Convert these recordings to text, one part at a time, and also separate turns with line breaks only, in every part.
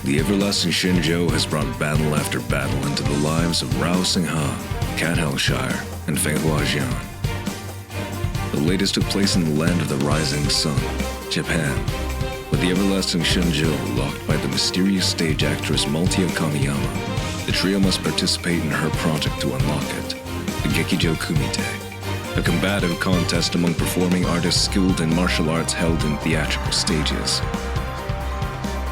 The everlasting Shenjiu has brought battle after battle into the lives of Rao Singha, Cat Hellshire, and Fenghua Jian. The latest took place in the land of the rising sun, Japan, with the everlasting Shenjiu locked by the mysterious stage actress Maltia Kamiyama. The trio must participate in her project to unlock it, the Gekijo Kumite, a combative contest among performing artists skilled in martial arts held in theatrical stages.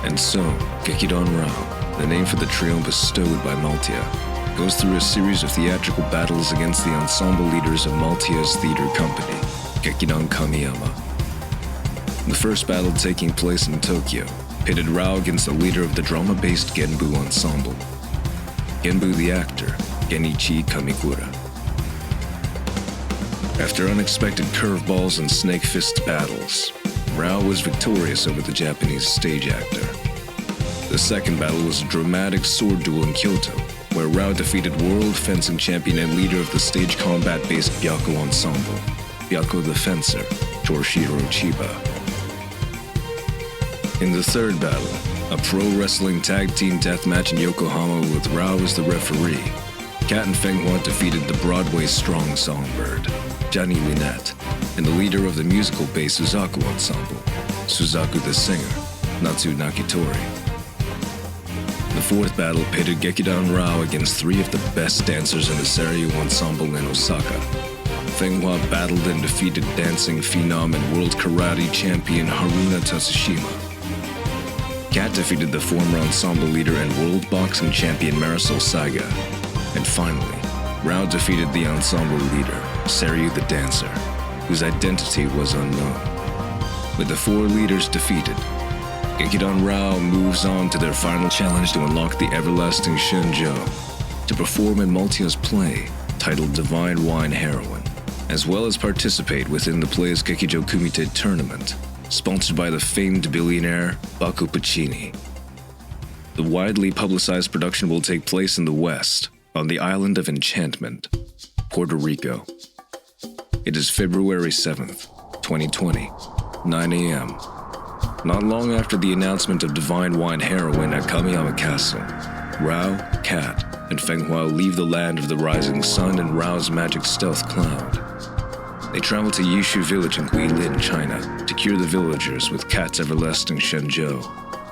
And so, Gekijo Rao, the name for the trio bestowed by Maltia, goes through a series of theatrical battles against the ensemble leaders of Maltia's theater company, Gekijo Kamiyama. The first battle taking place in Tokyo pitted Rao against the leader of the drama-based Genbu ensemble, Genbu the actor, Genichi Kamikura. After unexpected curveballs and snake fist battles, Rao was victorious over the Japanese stage actor. The second battle was a dramatic sword duel in Kyoto, where Rao defeated world fencing champion and leader of the stage combat-based Byakko ensemble, Byakko the Fencer, Torashiro Chiba. In the third battle, a pro wrestling tag team deathmatch in Yokohama with Rao as the referee, Cat and Fenghua defeated the Broadway strong songbird, Janni Linette, and the leader of the musical-based Suzaku ensemble, Suzaku the singer, Natsu Nakitori. The fourth battle pitted Gekijo Rao against three of the best dancers in the Seiryū ensemble in Osaka. Fenghua battled and defeated dancing phenom and world karate champion Haruna Tatsushima. Cat defeated the former ensemble leader and world boxing champion Marisol Saiga. And finally, Rao defeated the ensemble leader, Seiryū the dancer, whose identity was unknown. With the four leaders defeated, Gekijo Rao moves on to their final challenge to unlock the everlasting Shenjiu, to perform in Maltia's play titled Wine Heroine, as well as participate within the play's Gekijo Kumite tournament, sponsored by the famed billionaire Baco Puccini. The widely publicized production will take place in the West, on the island of Enchantment, Puerto Rico. It is February 7th, 2020, 9 a.m. Not long after the announcement of Wine Heroine at Kamiyama Castle, Rao, Cat, and Fenghua leave the land of the rising sun and Rao's magic stealth cloud. They travel to Yishu Village in Guilin, China, to cure the villagers with Cat's everlasting Shenjiu,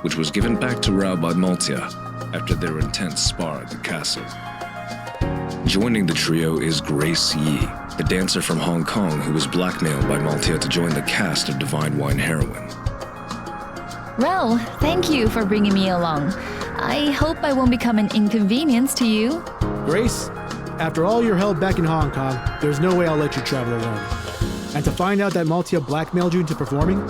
which was given back to Rao by Maltia after their intense spar at the castle. Joining the trio is Grace Yi, the dancer from Hong Kong who was blackmailed by Maltia to join the cast of Wine Heroine.
Rao, thank you for bringing me along. I hope I won't become an inconvenience to you.
Grace, after all you're held back in Hong Kong, there's no way I'll let you travel alone. And to find out that Maltia blackmailed you into performing?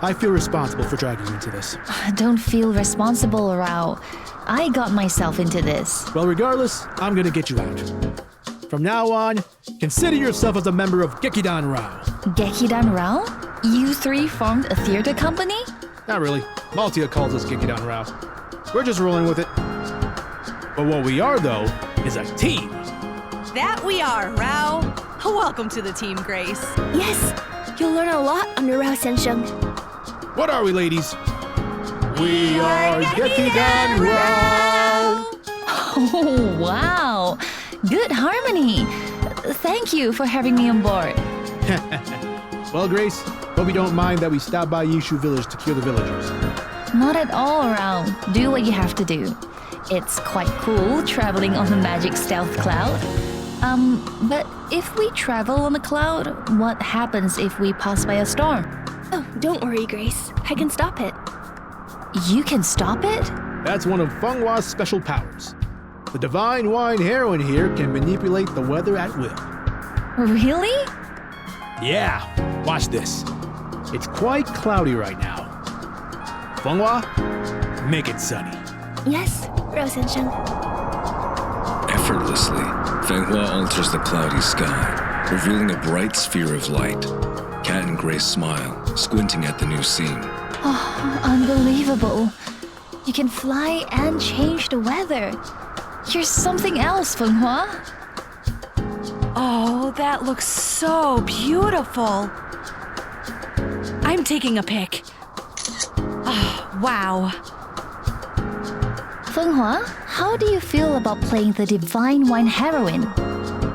I feel responsible for dragging you into this.
Don't feel responsible, Rao. I got myself into this.
Well, regardless, I'm gonna get you out. From now on, consider yourself as a member of Gekijo Rao.
Gekijo Rao? You three formed a theater company?
Not really. Maltia calls us Gekijo Rao. We're just rolling with it. But what we are, though, is a team.
That we are, Rao. Welcome to the team, Grace.
Yes, you'll learn a lot under Rao Sensei.
What are we, ladies? We are Gekijo Rao!
Oh, wow. Good harmony. Thank you for having me on board.
Well, Grace, hope you don't mind that we stopped by Yishu Village to cure the villagers.
Not at all, Rao. Do what you have to do. It's quite cool traveling on the magic stealth cloud. But if we travel on the cloud, what happens if we pass by a storm?
Oh, don't worry, Grace. I can stop it.
You can stop it?
That's one of Fenghua's special powers. The Wine Heroine here can manipulate the weather at will.
Really?
Yeah, watch this. It's quite cloudy right now. Fenghua, make it sunny.
Yes, Rao Sensei.
Effortlessly, Fenghua alters the cloudy sky, revealing a bright sphere of light. Cat and Grace smile, squinting at the new scene.
Oh, unbelievable. You can fly and change the weather. You're something else, Fenghua.
Oh, that looks so beautiful. I'm taking a pic. Wow.
Fenghua, how do you feel about playing the divine wine heroine?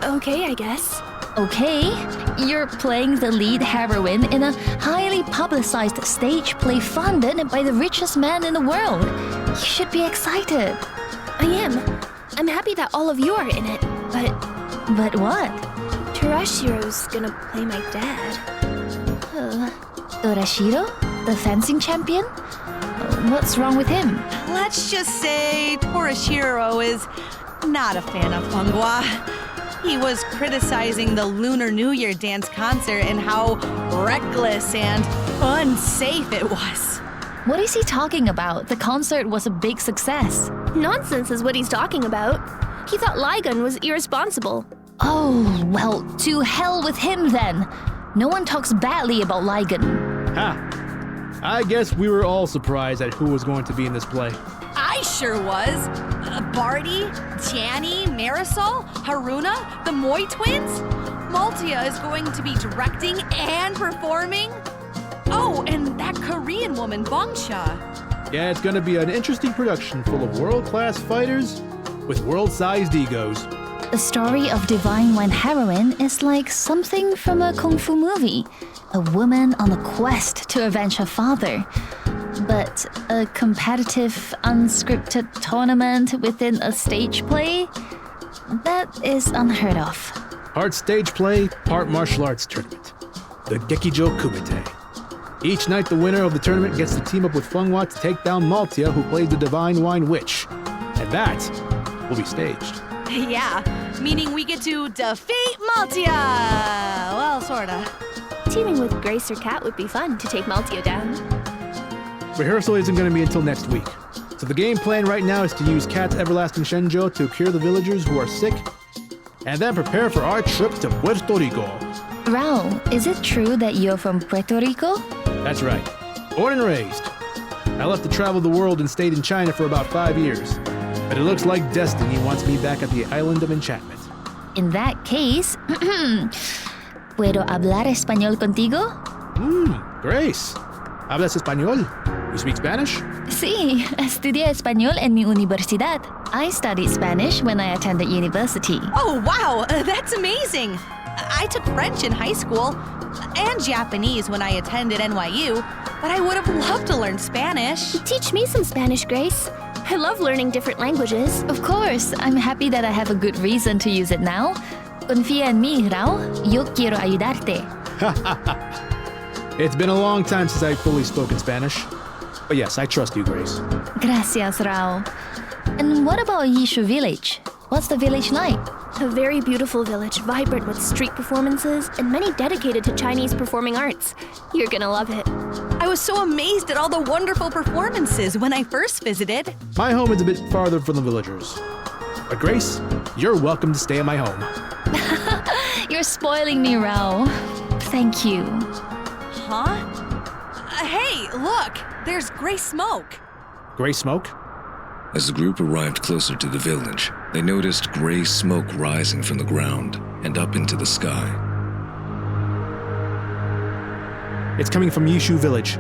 Okay, I guess.
Okay, you're playing the lead heroine in a highly publicized stage play funded by the richest man in the world. You should be excited.
I am. I'm happy that all of you are in it, but
But what?
Torashiro's gonna play my dad.
Torashiro? The fencing champion? What's wrong with him?
Let's just say Torashiro is not a fan of Fenghua. He was criticizing the Lunar New Year dance concert and how reckless and unsafe it was.
What is he talking about? The concert was a big success.
Nonsense is what he's talking about. He thought Ligon was irresponsible.
Oh, well, to hell with him then. No one talks badly about Ligon.
Ha! I guess we were all surprised at who was going to be in this play.
I sure was. Barty, Janni, Marisol, Haruna, the Moy twins. Maltia is going to be directing and performing. Oh, and that Korean woman, Bongsha.
Yeah, it's gonna be an interesting production full of world-class fighters with world-sized egos.
The story of Divine Wine Heroine is like something from a kung fu movie. A woman on a quest to avenge her father. But a competitive, unscripted tournament within a stage play? That is unheard of.
Part stage play, part martial arts tournament. The Gekijo Kumite. Each night the winner of the tournament gets to team up with Fenghua to take down Maltia, who plays the Divine Wine Witch. And that will be staged.
Yeah, meaning we get to defeat Maltia. Well, sorta.
Teaming with Grace or Kat would be fun to take Maltia down.
Rehearsal isn't going to be until next week. So the game plan right now is to use Kat's everlasting Shenjiu to cure the villagers who are sick, and then prepare for our trip to Puerto Rico.
Rao, is it true that you're from Puerto Rico?
That's right. Born and raised. I left to travel the world and stayed in China for about 5 years. But it looks like destiny wants me back at the Island of Enchantment.
In that case, ¿puedo hablar español contigo?
Grace. ¿Hablas español? You speak Spanish?
Sí, estudié español en mi universidad. I studied Spanish when I attended university.
Oh, wow, that's amazing. I took French in high school and Japanese when I attended NYU, but I would have loved to learn Spanish.
Teach me some Spanish, Grace. I love learning different languages.
Of course, I'm happy that I have a good reason to use it now. Confía en mí, Rao. Yo quiero ayudarte.
It's been a long time since I've fully spoken Spanish. But yes, I trust you, Grace.
Gracias, Rao. And what about Yishu Village? What's the village like?
A very beautiful village, vibrant with street performances and many dedicated to Chinese performing arts. You're gonna love it.
I was so amazed at all the wonderful performances when I first visited.
My home is a bit farther from the villagers. But Grace, you're welcome to stay in my home.
You're spoiling me, Rao. Thank you.
Huh? Hey, look! There's gray smoke.
Gray smoke?
As the group arrived closer to the village, they noticed gray smoke rising from the ground and up into the sky.
It's coming from Yishu Village.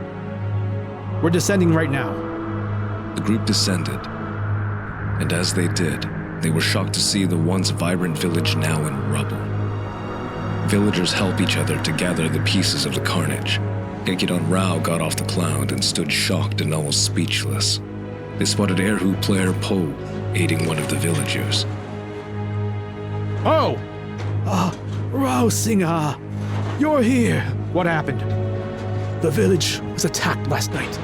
We're descending right now.
The group descended, and as they did, they were shocked to see the once vibrant village now in rubble. Villagers help each other to gather the pieces of the carnage. Gekijo Rao got off the cloud and stood shocked and almost speechless. They spotted Erhu player Po aiding one of the villagers.
Oh! Rao Singha! You're here! What happened? The village was attacked last night.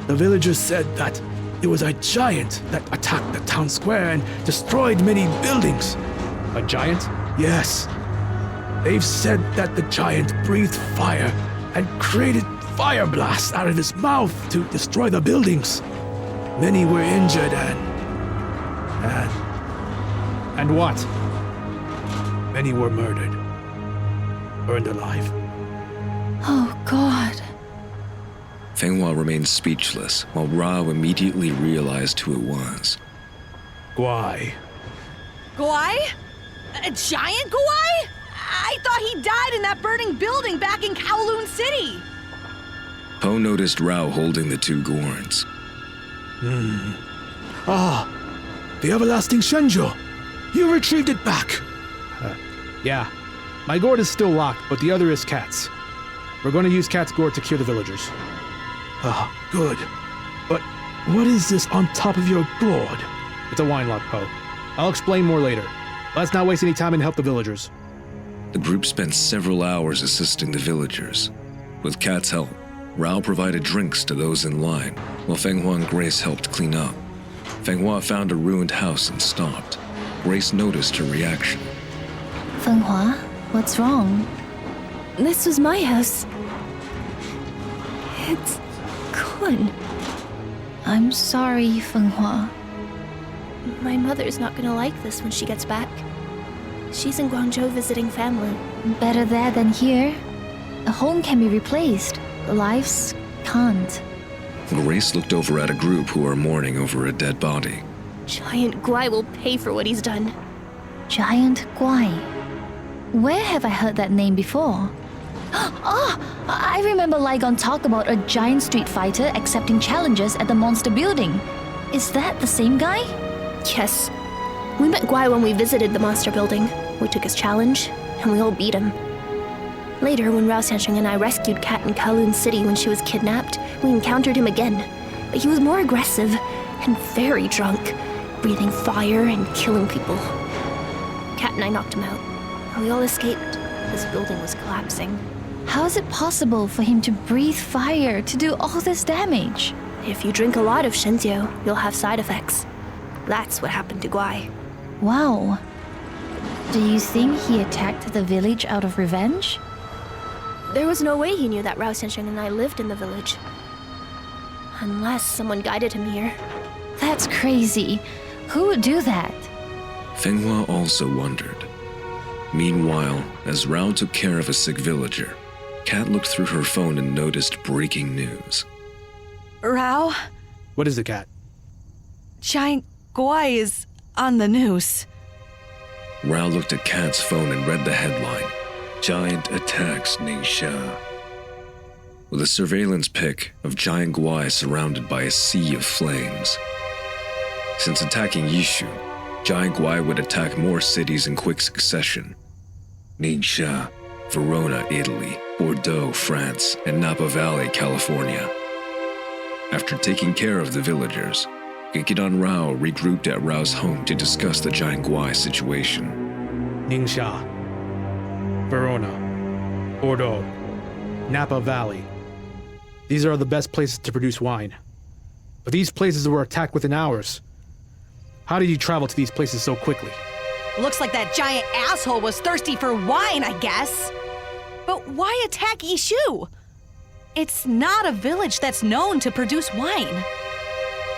The villagers said that it was a giant that attacked the town square and destroyed many buildings. A giant? Yes. They've said that the giant breathed fire and created fire blasts out of his mouth to destroy the buildings. Many were injured and what? Many were murdered. Burned alive.
Oh, God.
Fenghua remained speechless, while Rao immediately realized who it was.
Guai.
Guai? A giant Guai? I thought he died in that burning building back in Kowloon City.
Po noticed Rao holding the two gourds.
The everlasting Shenjiu! You retrieved it back! Yeah. My gourd is still locked, but the other is Cat's. We're going to use Cat's gourd to cure the villagers. Good. But what is this on top of your gourd? It's a wine lock, Po. I'll explain more later. Let's not waste any time and help the villagers.
The group spent several hours assisting the villagers. With Cat's help, Rao provided drinks to those in line, while Fenghua and Grace helped clean up. Fenghua found a ruined house and stopped. Grace noticed her reaction.
Fenghua, what's wrong?
This was my house. It's gone.
I'm sorry, Fenghua.
My mother's not gonna like this when she gets back. She's in Guangzhou visiting family.
Better there than here. A home can be replaced. Lives can't.
Grace looked over at a group who are mourning over a dead body.
Giant Guai will pay for what he's done.
Giant Guai. Where have I heard that name before? I remember Ligon talk about a giant street fighter accepting challenges at the monster building. Is that the same guy?
Yes. We met Guai when we visited the monster building. We took his challenge, and we all beat him. Later, when Rao Singha and I rescued Cat in Kowloon City when she was kidnapped, we encountered him again. But he was more aggressive and very drunk, breathing fire and killing people. Cat and I knocked him out. We all escaped. This building was collapsing.
How is it possible for him to breathe fire to do all this damage?
If you drink a lot of Shenjiu, you'll have side effects. That's what happened to Guai.
Wow. Do you think he attacked the village out of revenge?
There was no way he knew that Rao Singha and I lived in the village. Unless someone guided him here.
That's crazy. Who would do that?
Fenghua also wondered. Meanwhile, as Rao took care of a sick villager, Kat looked through her phone and noticed breaking news.
Rao,
What is it, Cat?
Giant Guai is on the news.
Rao looked at Kat's phone and read the headline, Giant Attacks Ningxia. With a surveillance pic of Giant Guai surrounded by a sea of flames. Since attacking Yishu, Giant Guai would attack more cities in quick succession. Ningxia, Verona, Italy, Bordeaux, France, and Napa Valley, California. After taking care of the villagers, Gekijo and Rao regrouped at Rao's home to discuss the Giant Guai situation.
Ningxia, Verona, Bordeaux, Napa Valley. These are the best places to produce wine. But these places were attacked within hours. How did you travel to these places so quickly?
Looks like that giant asshole was thirsty for wine, I guess. But why attack Yishu? It's not a village that's known to produce wine.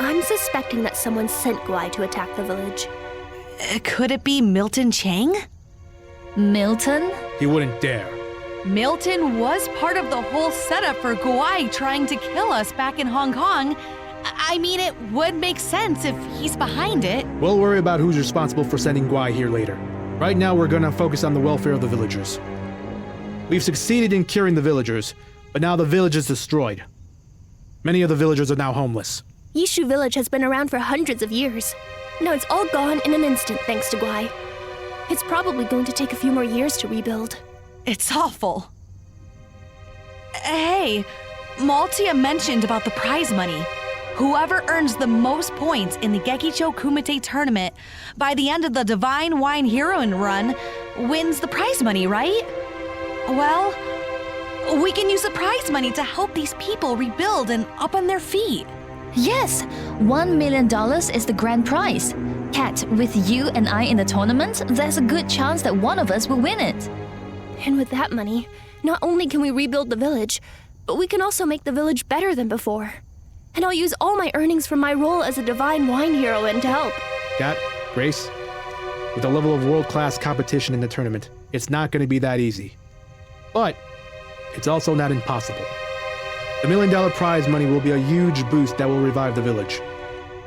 I'm suspecting that someone sent Guai to attack the village.
Could it be Milton Chang?
Milton?
He wouldn't dare.
Milton was part of the whole setup for Guai trying to kill us back in Hong Kong. I mean, it would make sense if he's behind it.
We'll worry about who's responsible for sending Guai here later. Right now, we're gonna focus on the welfare of the villagers. We've succeeded in curing the villagers, but now the village is destroyed. Many of the villagers are now homeless.
Yishu Village has been around for hundreds of years. Now it's all gone in an instant thanks to Guai. It's probably going to take a few more years to rebuild.
It's awful. Hey, Maltia mentioned about the prize money. Whoever earns the most points in the Gekijo Kumite tournament by the end of the Divine Wine Heroine run wins the prize money, right? Well, we can use the prize money to help these people rebuild and up on their feet.
Yes, $1 million is the grand prize. Kat, with you and I in the tournament, there's a good chance that one of us will win it.
And with that money, not only can we rebuild the village, but we can also make the village better than before. And I'll use all my earnings from my role as a divine wine heroine to help.
Kat, Grace, with the level of world-class competition in the tournament, it's not going to be that easy. But it's also not impossible. The $1 million prize money will be a huge boost that will revive the village.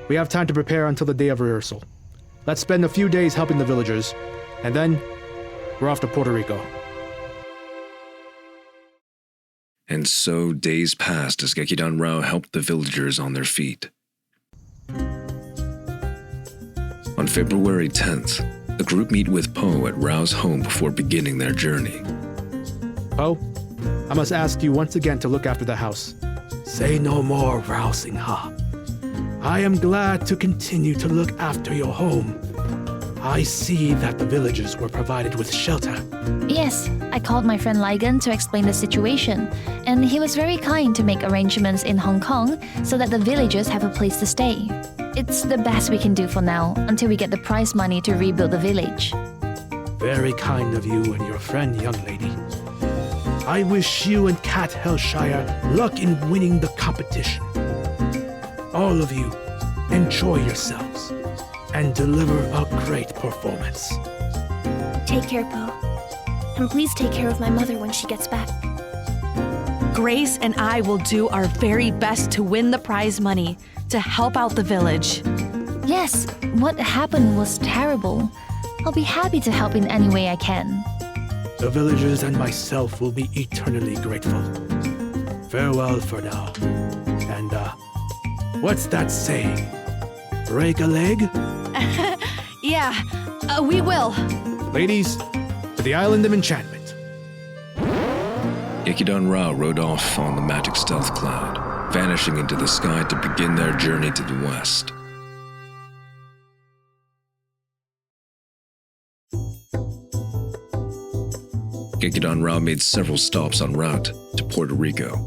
We have time to prepare until the day of rehearsal. Let's spend a few days helping the villagers, and then we're off to Puerto Rico.
And so days passed as Gekidan Rao helped the villagers on their feet. On February 10th, the group meet with Po at Rao's home before beginning their journey.
Po, I must ask you once again to look after the house.
Say no more, Rao Singha. I am glad to continue to look after your home. I see that the villagers were provided with shelter.
Yes, I called my friend Ligon to explain the situation, and he was very kind to make arrangements in Hong Kong so that the villagers have a place to stay. It's the best we can do for now, until we get the prize money to rebuild the village.
Very kind of you and your friend, young lady. I wish you and Cat Hellshire luck in winning the competition. All of you, enjoy yourselves and deliver a great performance.
Take care, Po. And please take care of my mother when she gets back.
Grace and I will do our very best to win the prize money to help out the village.
Yes, what happened was terrible. I'll be happy to help in any way I can.
The villagers and myself will be eternally grateful. Farewell for now. And, what's that saying? Break a leg?
Yeah, we will.
Ladies, to the Island of Enchantment.
Gekidan Rao rode off on the magic stealth cloud, vanishing into the sky to begin their journey to the west. Gekidan Rao made several stops en route to Puerto Rico,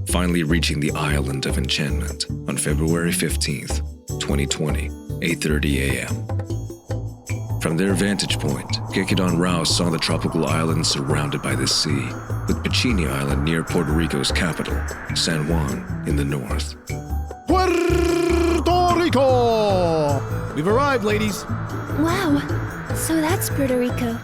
finally reaching the Island of Enchantment on February 15th, 2020, 8:30 a.m. From their vantage point, Gekidan Rao saw the tropical island surrounded by the sea, with Bikini Island near Puerto Rico's capital, San Juan, in the north.
Puerto Rico! We've arrived, ladies.
Wow, so that's Puerto Rico.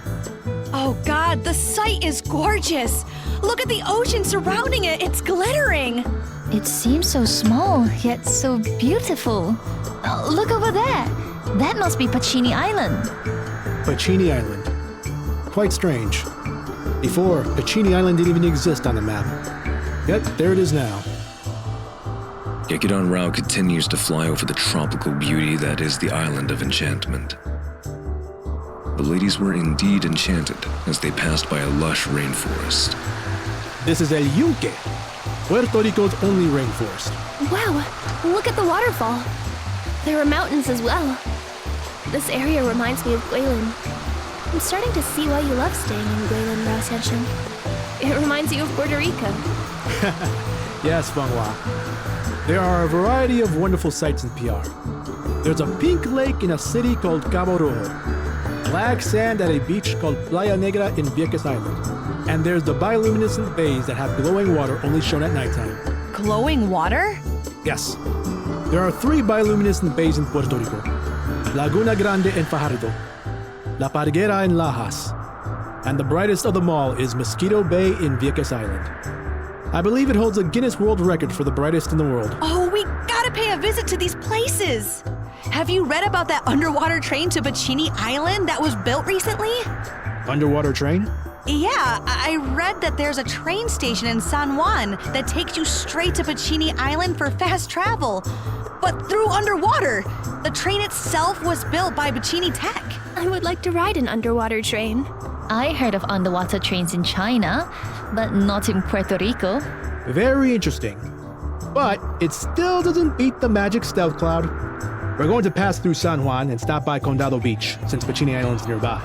Oh God, the site is gorgeous. Look at the ocean surrounding it. It's glittering.
It seems so small, yet so beautiful. Oh, look over there. That must be Bikini Island.
Bikini Island. Quite strange. Before, Bikini Island didn't even exist on the map. Yet, there it is now.
Gekidan Rao continues to fly over the tropical beauty that is the Island of Enchantment. The ladies were indeed enchanted as they passed by a lush rainforest.
This is El Yunque, Puerto Rico's only rainforest.
Wow, look at the waterfall. There are mountains as well. This area reminds me of Guilin. I'm starting to see why you love staying in Guilin, Rao Singha. It reminds you of Puerto Rico.
Yes, Fenghua. There are a variety of wonderful sights in PR. There's a pink lake in a city called Cabo Rojo, black sand at a beach called Playa Negra in Vieques Island, and there's the bioluminescent bays that have glowing water only shown at nighttime.
Glowing water?
Yes. There are 3 bioluminescent bays in Puerto Rico: Laguna Grande in Fajardo, La Parguera in Lajas, and the brightest of them all is Mosquito Bay in Vieques Island. I believe it holds a Guinness World Record for the brightest in the world.
Oh, we gotta pay a visit to these places. Have you read about that underwater train to Bikini Island that was built recently?
Underwater train?
Yeah, I read that there's a train station in San Juan that takes you straight to Bikini Island for fast travel, but through underwater. The train itself was built by Bikini Tech.
I would like to ride an underwater train.
I heard of underwater trains in China, but not in Puerto Rico.
Very interesting. But it still doesn't beat the magic stealth cloud. We're going to pass through San Juan and stop by Condado Beach, since Bikini Island's nearby.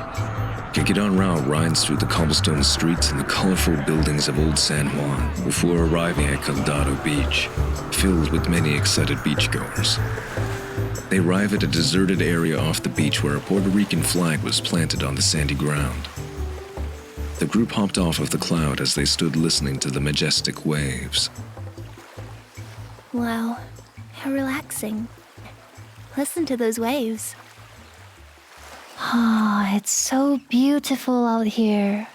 Gekidan Rao rides through the cobblestone streets and the colorful buildings of Old San Juan before arriving at Condado Beach, filled with many excited beachgoers. They arrive at a deserted area off the beach where a Puerto Rican flag was planted on the sandy ground. The group hopped off of the cloud as they stood listening to the majestic waves.
Wow, how relaxing. Listen to those waves.
Ah, it's so beautiful out here.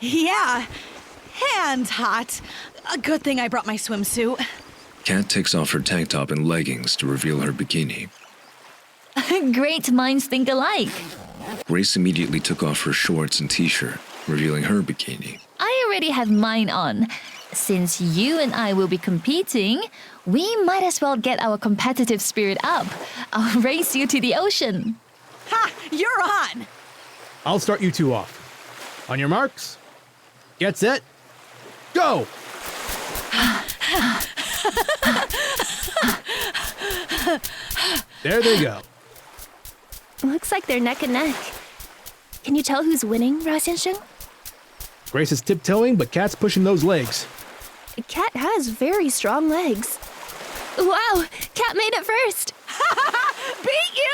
Yeah, and hot. A good thing I brought my swimsuit.
Kat takes off her tank top and leggings to reveal her bikini.
Great minds think alike.
Grace immediately took off her shorts and t-shirt, revealing her bikini.
I already have mine on. Since you and I will be competing, we might as well get our competitive spirit up. I'll race you to the ocean.
Ha! You're on!
I'll start you two off. On your marks, get set, go! There they go.
Looks like they're neck and neck. Can you tell who's winning, Rao Singha?
Grace is tiptoeing, but Kat's pushing those legs.
Kat has very strong legs. Wow, Kat made it first.
Beat you!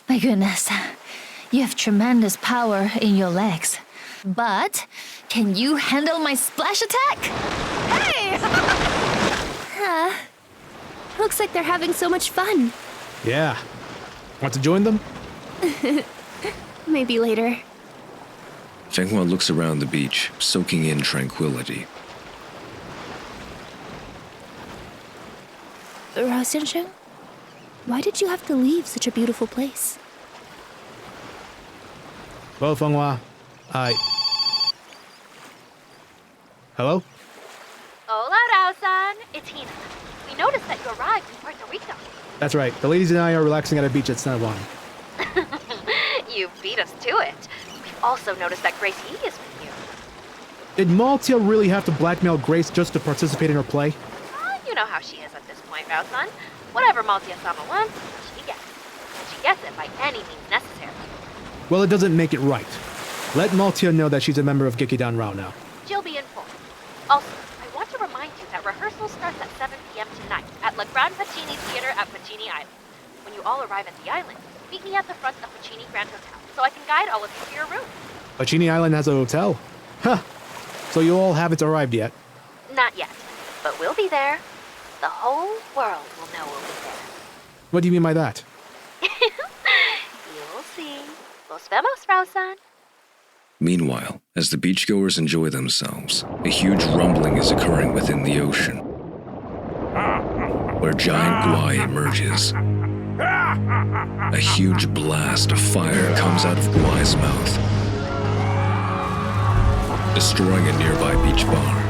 My goodness, you have tremendous power in your legs. But can you handle my splash attack?
Hey!
Looks like they're having so much fun.
Yeah. Want to join them?
Maybe later.
Fenghua looks around the beach, soaking in tranquility.
Rao Singha, why did you have to leave such a beautiful place?
Well, Fenghua, Hello?
Hola, Rao-san. It's Hina. We noticed that you arrived in Puerto Rico.
That's right. The ladies and I are relaxing at a beach at San Juan.
You beat us to it. We've also noticed that Grace Yi is with you.
Did Maltia really have to blackmail Grace just to participate in her play?
You know how she is at this point, Rao-san. Whatever Maltia-sama wants, she gets. She gets it by any means necessary.
Well, it doesn't make it right. Let Maltia know that she's a member of Gekidan Rao now.
She'll be informed. Also, I want to remind you that rehearsal starts at 7 p.m. tonight at La Gran Pacini Theater at Pacini Island. When you all arrive at the island, meet me at the front of Pacini Grand Hotel so I can guide all of you to your room.
Pacini Island has a hotel? Huh. So you all haven't arrived yet?
Not yet, but we'll be there. The whole world will know we'll be there.
What do you mean by that?
You'll see. Los vemos, Rao-san.
Meanwhile, as the beachgoers enjoy themselves, a huge rumbling is occurring within the ocean, where Giant Guai emerges. A huge blast of fire comes out of Guai's mouth, destroying a nearby beach bar.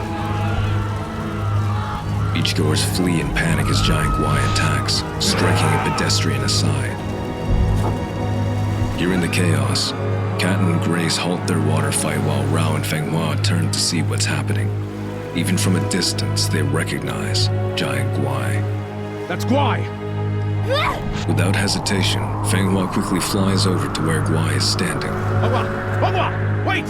Beachgoers flee in panic as Giant Guai attacks, striking a pedestrian aside. Hearing the chaos, Kat and Grace halt their water fight while Rao and Fenghua turn to see what's happening. Even from a distance, they recognize Giant Guai.
That's Guai!
Without hesitation, Fenghua quickly flies over to where Guai is standing.
Fenghua! Wait!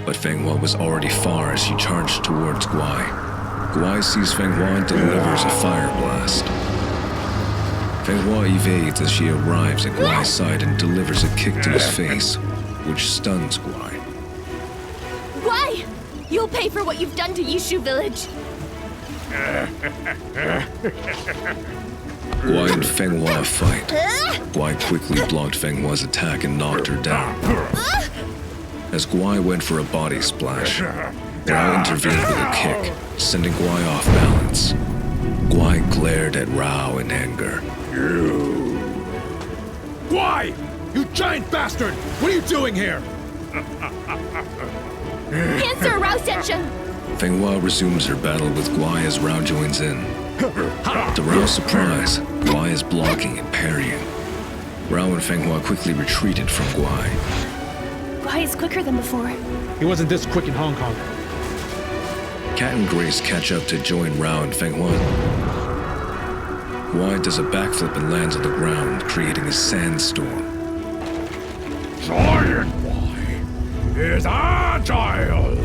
But Fenghua was already far as she charged towards Guai. Guai sees Fenghua and delivers a fire blast. Fenghua evades as she arrives at Guai's side and delivers a kick to his face, which stuns Guai.
Why? You'll pay for what you've done to Yishu Village.
Guai and Fenghua fight. Guai quickly blocked Fenghua's attack and knocked her down. As Guai went for a body splash, Rao intervened with a kick, sending Guai off balance. Guai glared at Rao in anger.
Guai! You giant bastard! What are you doing here?
Answer, Rao Singha!
Fenghua resumes her battle with Guai as Rao joins in. To Rao's surprise, Guai is blocking and parrying. Rao and Fenghua quickly retreated from Guai.
Guai is quicker than before.
He wasn't this quick in Hong Kong.
Kat and Grace catch up to join Rao and Fenghua. Guai does a backflip and lands on the ground, creating a sandstorm.
Giant Guai is agile!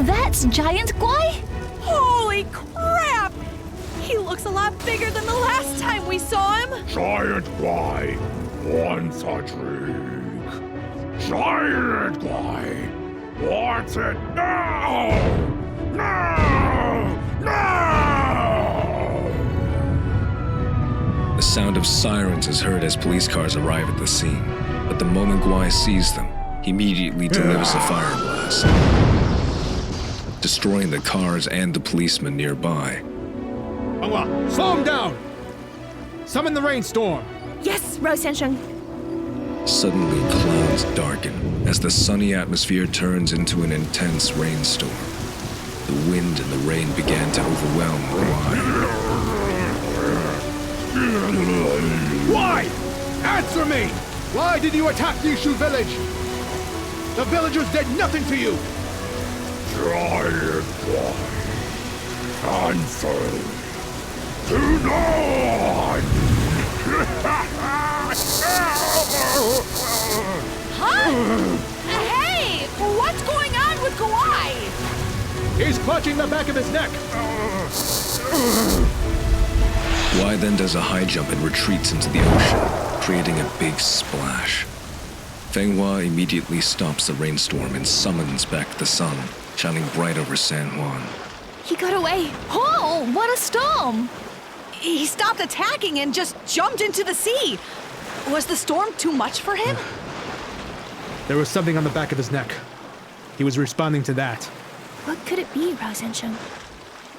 That's Giant Guai?
Holy crap! He looks a lot bigger than the last time we saw him.
Giant Guai wants a drink. Giant Guai wants it now! Now! Now!
The sound of sirens is heard as police cars arrive at the scene, but the moment Guai sees them, he immediately delivers a fire blast, destroying the cars and the policemen nearby.
Fenghua, slow him down! Summon the rainstorm!
Yes, Rao Singha.
Suddenly, clouds darken as the sunny atmosphere turns into an intense rainstorm. The wind and the rain began to overwhelm Guai.
Why? Answer me! Why did you attack Yishu Village? The villagers did nothing to you!
Giant Guai, answer to NUNN!
Huh? Hey! What's going on with Guai?
He's clutching the back of his neck.
Guai then does a high jump and retreats into the ocean, creating a big splash. Fenghua immediately stops the rainstorm and summons back the sun, shining bright over San Juan.
He got away.
Oh, what a storm!
He stopped attacking and just jumped into the sea. Was the storm too much for him?
There was something on the back of his neck. He was responding to that.
What could it be, Rao Singha?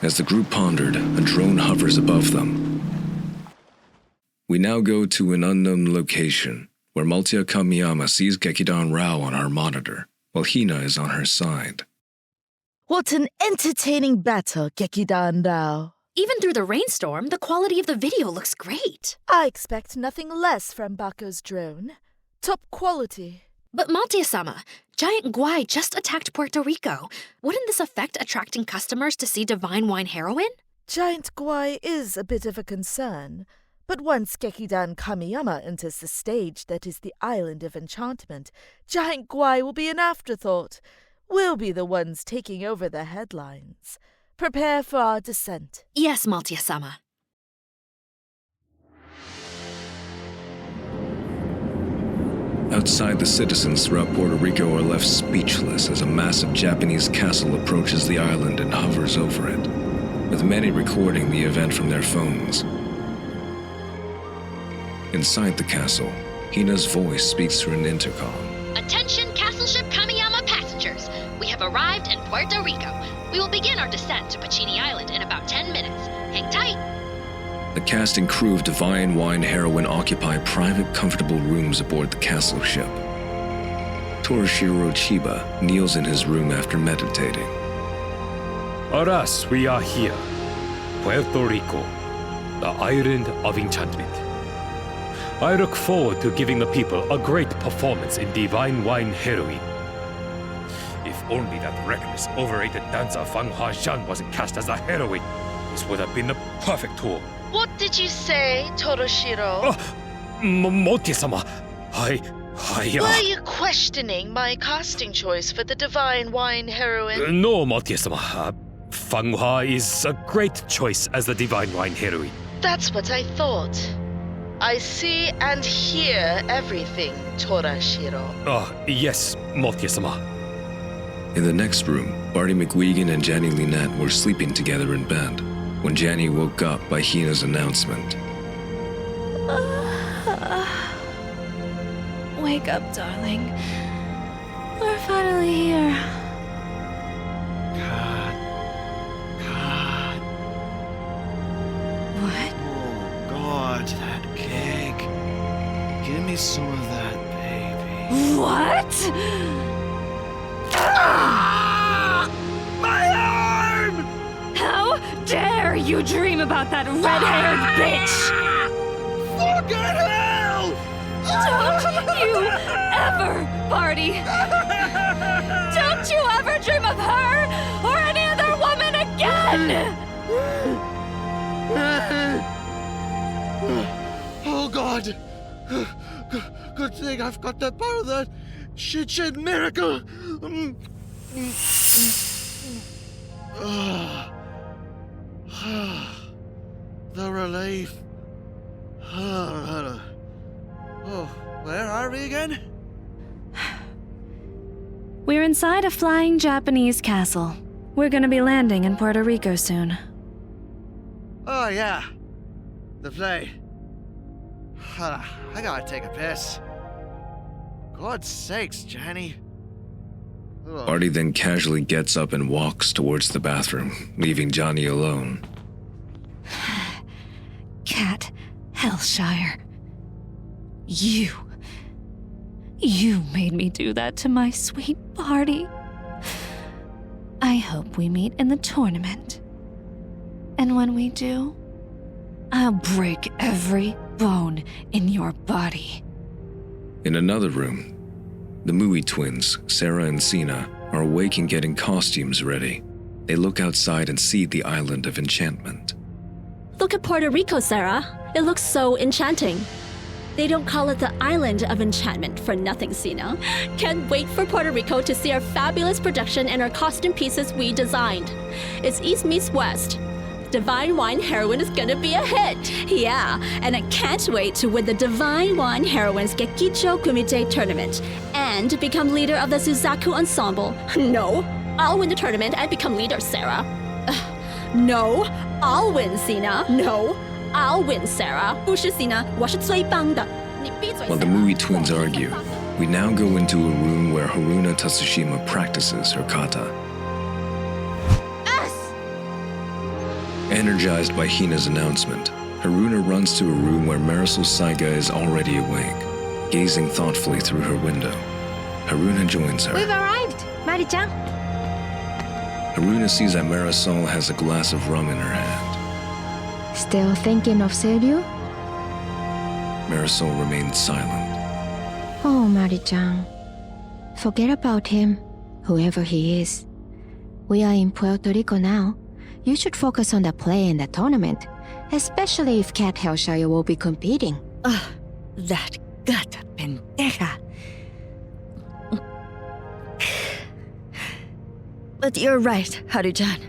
As the group pondered, a drone hovers above them. We now go to an unknown location, where Maltia Kamiyama sees Gekidan Rao on her monitor, while Hina is on her side.
What an entertaining battle, Gekidan Rao.
Even through the rainstorm, the quality of the video looks great.
I expect nothing less from Bako's drone. Top quality.
But Maltia-sama, Giant Guai just attacked Puerto Rico. Wouldn't this affect attracting customers to see divine wine heroine?
Giant Guai is a bit of a concern. But once Gekidan Kamiyama enters the stage that is the island of enchantment, Giant Guai will be an afterthought. We'll be the ones taking over the headlines. Prepare for our descent.
Yes, Maltia-sama.
Outside, the citizens throughout Puerto Rico are left speechless as a massive Japanese castle approaches the island and hovers over it, with many recording the event from their phones. Inside the castle, Hina's voice speaks through an intercom.
Attention Castle Ship Kamiyama passengers! We have arrived in Puerto Rico. We will begin our descent to Puccini Island in about 10 minutes. Hang tight!
The cast and crew of Divine Wine Heroine occupy private, comfortable rooms aboard the castle ship. Torashiro Chiba kneels in his room after meditating.
Alas, we are here. Puerto Rico, the island of enchantment. I look forward to giving the people a great performance in Divine Wine Heroine. If only that reckless, overrated dancer Fenghua Jian wasn't cast as the heroine, this would have been the perfect tool.
What did you say, Torashiro?
Maltia-sama,
Were you questioning my casting choice for the divine wine heroine?
No, Maltia-sama. Fenghua is a great choice as the Divine Wine Heroine.
That's what I thought. I see and hear everything, Torashiro.
Yes, Maltia-sama.
In the next room, Barty, McGuigan, and Janni Linette were sleeping together in bed when Janni woke up by Hina's announcement.
Wake up, darling. We're finally here.
God.
What?
Oh, God, that cake. Give me some of that, baby.
What?
My arm!
How dare you dream about that red-haired bitch!
Fucking hell!
Don't you ever, Barty! Don't you ever dream of her or any other woman again!
Oh, God. Good thing I've got that part of that shit miracle. The relief. Oh, where are we again?
We're inside a flying Japanese castle. We're gonna be landing in Puerto Rico soon.
Oh, yeah. The play. I gotta take a piss. God's sakes, Janni. Ugh.
Barty then casually gets up and walks towards the bathroom, leaving Johnny alone.
Cat, Hellshire. You. You made me do that to my sweet Barty. I hope we meet in the tournament. And when we do, I'll break every bone in your body.
In another room, the Mui twins, Sarah and Sina, are awake and getting costumes ready. They look outside and see the island of enchantment.
Look at Puerto Rico, Sarah. It looks so enchanting. They don't call it the Island of Enchantment for nothing, Sina. Can't wait for Puerto Rico to see our fabulous production and our costume pieces we designed. It's East meets West. Divine Wine Heroine is gonna be a hit. Yeah, and I can't wait to win the Divine Wine Heroine's Gekijo Kumite tournament and become leader of the Suzaku ensemble. No, I'll win the tournament and become leader, Sarah. No, I'll win, Sina. No, I'll win, Sarah. 不是 Sina, 我是最棒的. 你闭嘴,
While the Mui twins argue, we now go into a room where Haruna Tatsushima practices her kata. Energized by Hina's announcement, Haruna runs to a room where Marisol Saiga is already awake, gazing thoughtfully through her window. Haruna joins her.
We've arrived, Mari-chan.
Haruna sees that Marisol has a glass of rum in her hand.
Still thinking of Shenjiu?
Marisol remains silent.
Oh, Mari-chan. Forget about him, whoever he is. We are in Puerto Rico now. You should focus on the play and the tournament, especially if Cat Hellshire will be competing.
That gata pendeja. But you're right, Haru-chan.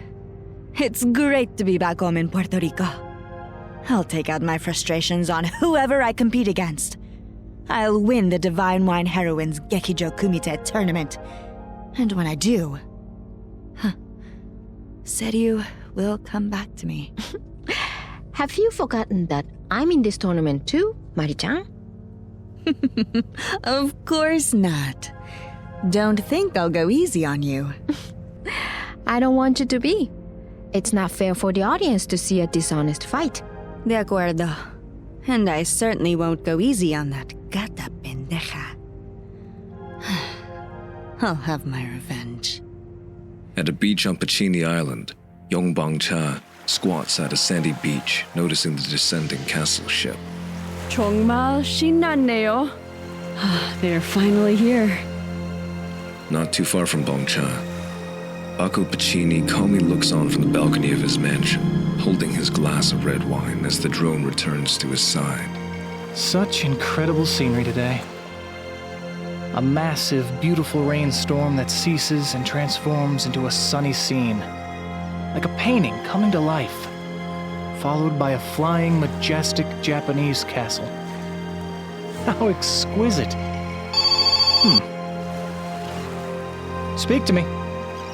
It's great to be back home in Puerto Rico. I'll take out my frustrations on whoever I compete against. I'll win the Divine Wine Heroine's Gekijo Kumite tournament. And when I do, Seiyu will come back to me.
Have you forgotten that I'm in this tournament too, Mari-chan?
Of course not. Don't think I'll go easy on you.
I don't want you to be. It's not fair for the audience to see a dishonest fight.
De acuerdo. And I certainly won't go easy on that gata pendeja. I'll have my revenge.
At a beach on Pachini Island, Yongbang-cha squats at a sandy beach, noticing the descending castle ship.
정말 신났네요. They're finally here.
Not too far from Bangcha, Bako Pacini calmly looks on from the balcony of his mansion, holding his glass of red wine as the drone returns to his side.
Such incredible scenery today. A massive, beautiful rainstorm that ceases and transforms into a sunny scene. Like a painting coming to life, followed by a flying, majestic Japanese castle. How exquisite. Speak to me.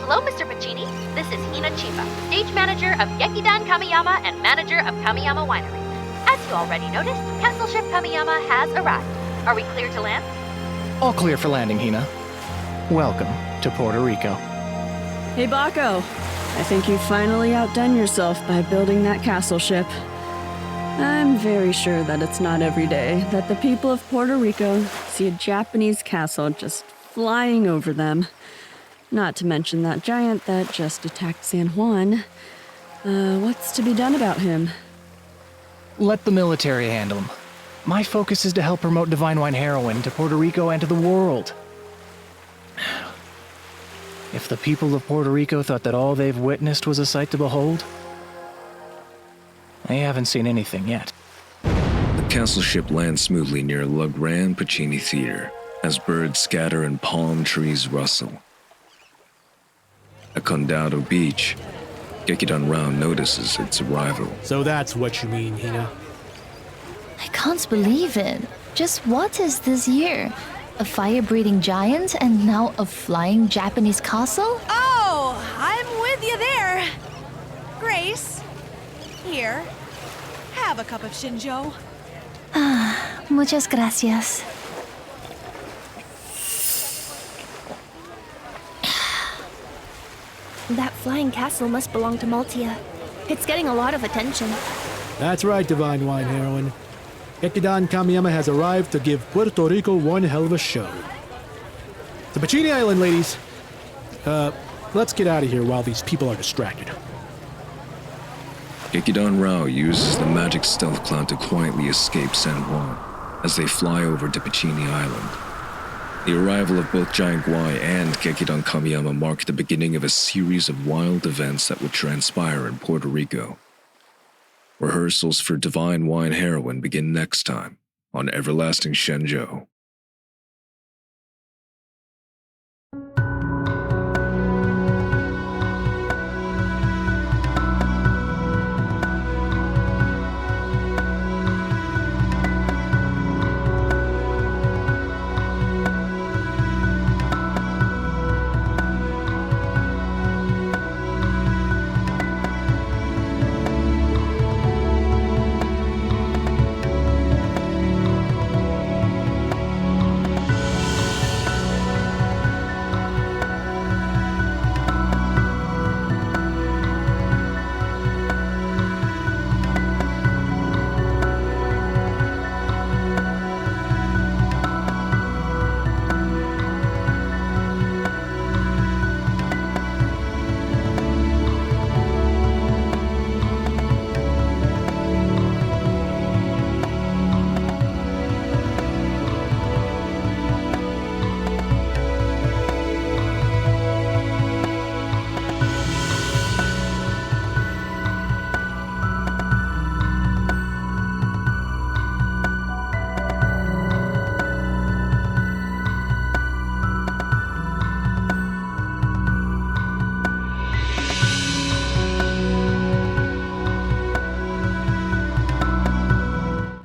Hello, Mr. Pacini. This is Hina Chiba, stage manager of Gekijo Kamiyama and manager of Kamiyama Winery. As you already noticed, castle ship Kamiyama has arrived. Are we clear to land?
All clear for landing, Hina. Welcome to Puerto Rico.
Hey, Bako. I think you finally outdone yourself by building that castle ship. I'm very sure that it's not every day that the people of Puerto Rico see a Japanese castle just flying over them. Not to mention that giant that just attacked San Juan. What's to be done about him?
Let the military handle him. My focus is to help promote Divine Wine Heroine to Puerto Rico and to the world. If the people of Puerto Rico thought that all they've witnessed was a sight to behold, they haven't seen anything yet.
The castle ship lands smoothly near La Grand Pacini Theater as birds scatter and palm trees rustle. At Condado Beach, Gekidan Rao notices its arrival.
So that's what you mean, Hina.
I can't believe it. Just what is this year? A fire-breathing giant and now a flying Japanese castle?
Oh, I'm with you there. Grace, here, have a cup of Shenjiu.
Muchas gracias.
That flying castle must belong to Maltia. It's getting a lot of attention.
That's right, Divine Wine Heroine. Gekijo Kamiyama has arrived to give Puerto Rico one hell of a show. To Puccini Island, ladies. Let's get out of here while these people are distracted.
Gekijo Rao uses the magic stealth cloud to quietly escape San Juan as they fly over to Puccini Island. The arrival of both Giant Guai and Gekijo Kamiyama mark the beginning of a series of wild events that would transpire in Puerto Rico. Rehearsals for Divine Wine Heroine begin next time on Everlasting Shenjiu.